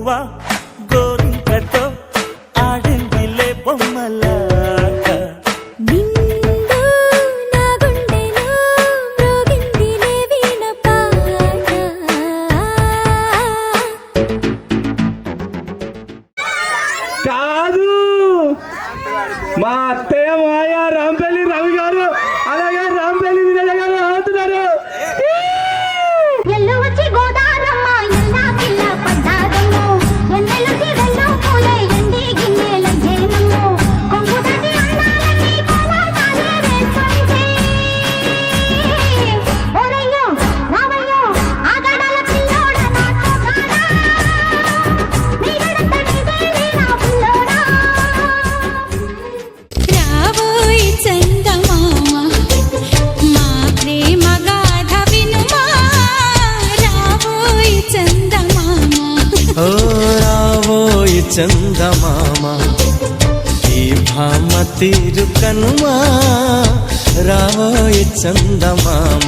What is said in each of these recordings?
గువ్వా గోరింకతో ఆడిందిలే బొమ్మలాట నిండు నా గుండెలో మ్రోగిందిలే వీణ పాట కాదు మా అత్తయ్య మాయ రాంపల్లి రవి గారు అలాగే రాంపల్లి వినయ గారు అవుతున్నారు. చందమామ ఈ భామ తీరు కనుమా రావోయి చందమామ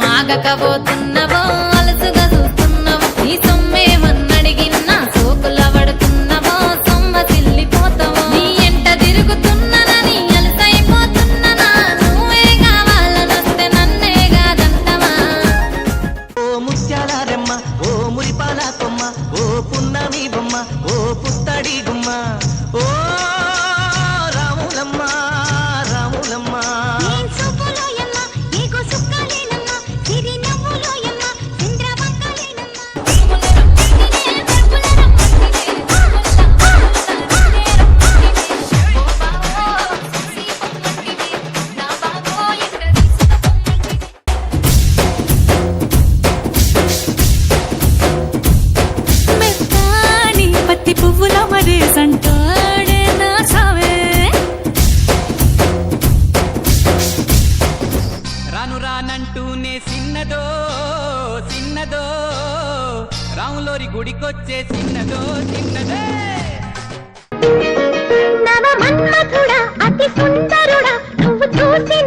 ఆగకపోతున్నవో అలసుగా చూస్తున్నవో నీ సొమ్మేమన్నడిగిన్నా సోకుల పడుతున్నవో సొమ్మ సిల్లిపోతావో నీ ఎంట తిరుగుతున్ననని అలసైపోతున్ననా నువ్వే కావాలనొస్తే నన్నే కాదంటవా. ఓ ముత్యాల రెమ్మ ఓ మురిపాల కొమ్మ ఓ పున్నమి బొమ్మ ఓ పుత్తడి గుమ్మ ఓ రాములమ్మ రాములమ్మ రాను రానంటూనే సిన్నదో సిన్నదో రాములోరి గుడికొచ్చే సిన్నదో సిన్నదే నవ మన్మథుడా అతి సుందరుడా నువ్వు చూసిన